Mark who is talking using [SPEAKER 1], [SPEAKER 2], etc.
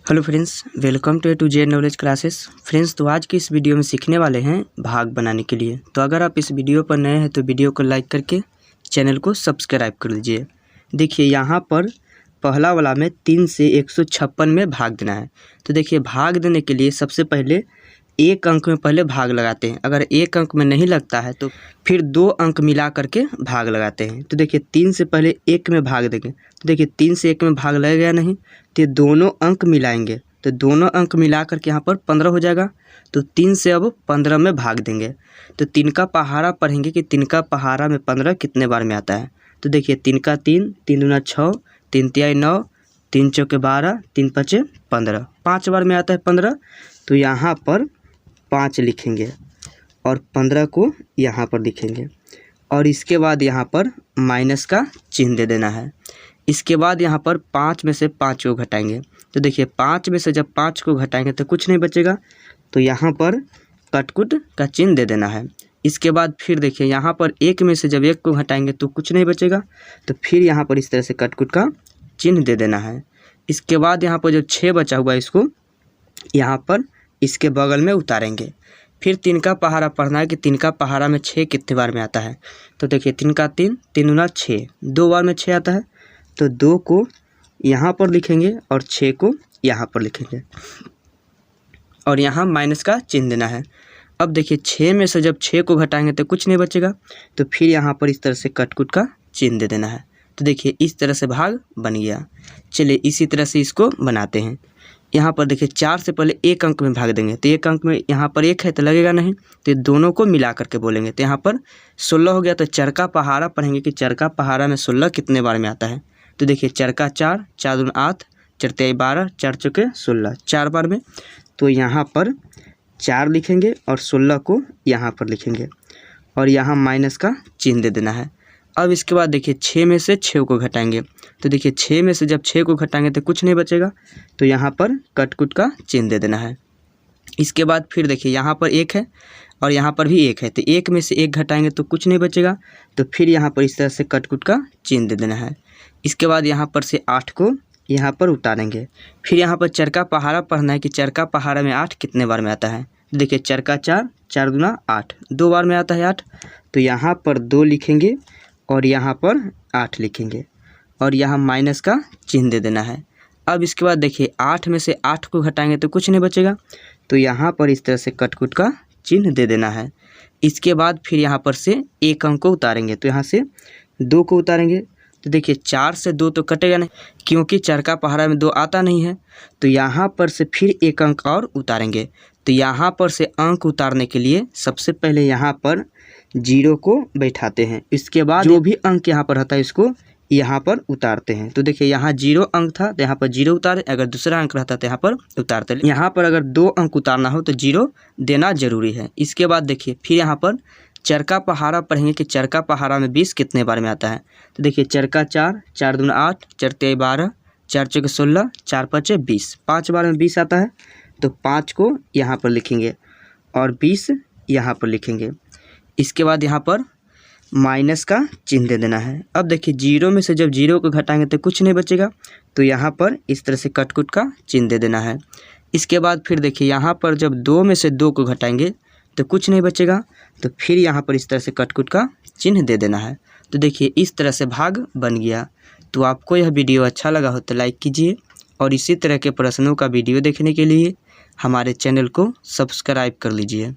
[SPEAKER 1] Hello friends, welcome to A to Z knowledge classes. Friends, तो आज की इस वीडियो में सीखने वाले हैं भाग बनाने के लिए। तो अगर आप इस वीडियो पर नए हैं तो वीडियो को लाइक करके चैनल को सब्सक्राइब कर लीजिए। देखिए यहाँ पर पहला वाला में 3 से 156 में भाग देना है। तो देखिए भाग देने के लिए सबसे पहले एक अंक में पहले भाग लगाते हैं। अगर एक अंक में नहीं लगता है तो फिर 2 अंक मिला करके भाग लगाते हैं। तो देखिए 3 से पहले 1 में भाग देंगे। तो देखिए 3 से 1 में भाग लगेगा नहीं, तो ये दोनों अंक मिलाएंगे। तो दोनों अंक मिला करके यहाँ पर 15 हो जाएगा। तो 3 से अब 15 में भाग देंगे। तो 3 का पहाड़ा पढ़ेंगे कि 3 का पहाड़ा में 15 कितने बार में आता है। तो देखिए 3 का 3, 3 दूना 6, 3 तिहाई 9, 3 चौके 12, 3 पचे 15, 5 बार में आता है 15। तो यहाँ पर 5 लिखेंगे और 15 को यहाँ पर लिखेंगे और इसके बाद यहाँ पर माइनस का चिन्ह दे देना है। इसके बाद यहाँ पर 5 में से 5 को घटाएंगे। तो देखिए 5 में से जब 5 को घटाएंगे तो कुछ नहीं बचेगा, तो यहाँ पर कटकुट का चिन्ह दे देना है। इसके बाद फिर देखिए यहाँ पर 1 में से जब 1 को घटाएंगे तो कुछ नहीं बचेगा, तो फिर यहाँ पर इस तरह से कटकुट का चिन्ह दे देना है। इसके बाद यहाँ पर जो 6 बचा हुआ है इसको यहाँ पर इसके बगल में उतारेंगे। फिर 3 का पहाड़ा पढ़ना है कि 3 का पहाड़ा में 6 कितने बार में आता है। तो देखिए 3 का 3, 3 दूना 6, 2 बार में 6 आता है। तो 2 को यहाँ पर लिखेंगे और 6 को यहाँ पर लिखेंगे और यहाँ माइनस का चिन्ह देना है। अब देखिए 6 में से जब 6 को घटाएंगे तो कुछ नहीं बचेगा, तो फिर यहाँ पर इस तरह से कटकुट का चिन्ह दे देना है। तो देखिए इस तरह से भाग बन गया। चलिए इसी तरह से इसको बनाते हैं। यहाँ पर देखिए 4 से पहले 1 अंक में भाग देंगे। तो 1 अंक में यहाँ पर 1 है तो लगेगा नहीं, तो ये दोनों को मिला करके बोलेंगे। तो यहाँ पर 16 हो गया। तो चर का पहाड़ा पढ़ेंगे कि चर का पहाड़ा में 16 कितने बार में आता है। तो देखिए चर का 4, 4 दूना 8, 4 तिहाई 12, 4 चौके 16, 4 बार में। तो यहाँ पर 4 लिखेंगे और 16 को यहाँ पर लिखेंगे और यहाँ माइनस का चिन्ह दे देना है। अब इसके बाद देखिए 6 में से 6 को घटाएंगे। तो देखिए 6 में से जब 6 को घटाएंगे तो कुछ नहीं बचेगा, तो यहाँ पर कटकुट का चिन्ह दे देना है। इसके बाद फिर देखिए यहाँ पर 1 है और यहाँ पर भी 1 है, तो 1 में से 1 घटाएंगे तो कुछ नहीं बचेगा, तो फिर यहाँ पर इस तरह से कटकुट का चिन्ह दे देना है। इसके बाद यहाँ पर से 8 को यहाँ पर उतारेंगे। फिर यहाँ पर चर का पहाड़ा पढ़ना है कि चर का पहाड़ा में 8 कितने बार में आता है। तो देखिए चर का 4, 4 दूना 8, 2 बार में आता है 8। तो यहाँ पर 2 लिखेंगे और यहाँ पर 8 लिखेंगे और यहाँ माइनस का चिन्ह दे देना है। अब इसके बाद देखिए 8 में से 8 को घटाएंगे तो कुछ नहीं बचेगा, तो यहाँ पर इस तरह से कटकुट का चिन्ह दे देना है। इसके बाद फिर यहाँ पर से 1 अंक को उतारेंगे। तो यहाँ से 2 को उतारेंगे। तो देखिए 4 से 2 तो कटेगा नहीं, क्योंकि चर का पहाड़ा में 2 आता नहीं है। तो यहाँ पर से फिर 1 अंक और उतारेंगे। तो यहाँ पर से अंक उतारने के लिए सबसे पहले यहाँ पर 0 को बैठाते हैं। इसके बाद जो भी अंक यहाँ पर रहता है इसको यहाँ पर उतारते हैं। तो देखिए यहाँ 0 अंक था तो यहाँ पर 0 उतारे, अगर दूसरा अंक रहता तो यहाँ पर उतारते। यहाँ पर अगर 2 अंक उतारना हो तो 0 देना जरूरी है। इसके बाद देखिए फिर यहाँ पर चर का पहाड़ा पढ़ेंगे कि चर का पहाड़ा में 20 कितने बार में आता है। तो देखिए चर का 4, 4 दूना 8, 4 तिहाई 12, 4 चौके 16, 4 पचे 20, 5 बार में 20 आता है। तो 5 को यहाँ पर लिखेंगे और 20 यहाँ पर लिखेंगे। इसके बाद यहाँ पर माइनस का चिन्ह दे देना है। अब देखिए 0 में से जब 0 को घटाएंगे तो कुछ नहीं बचेगा, तो यहाँ पर इस तरह से कटकुट का चिन्ह दे देना है। इसके बाद फिर देखिए यहाँ पर जब 2 में से 2 को घटाएंगे तो कुछ नहीं बचेगा, तो फिर यहाँ पर इस तरह से कटकुट का चिन्ह दे देना है। तो देखिए इस तरह से भाग बन गया। तो आपको यह वीडियो अच्छा लगा हो तो लाइक कीजिए और इसी तरह के प्रश्नों का वीडियो देखने के लिए हमारे चैनल को सब्सक्राइब कर लीजिए।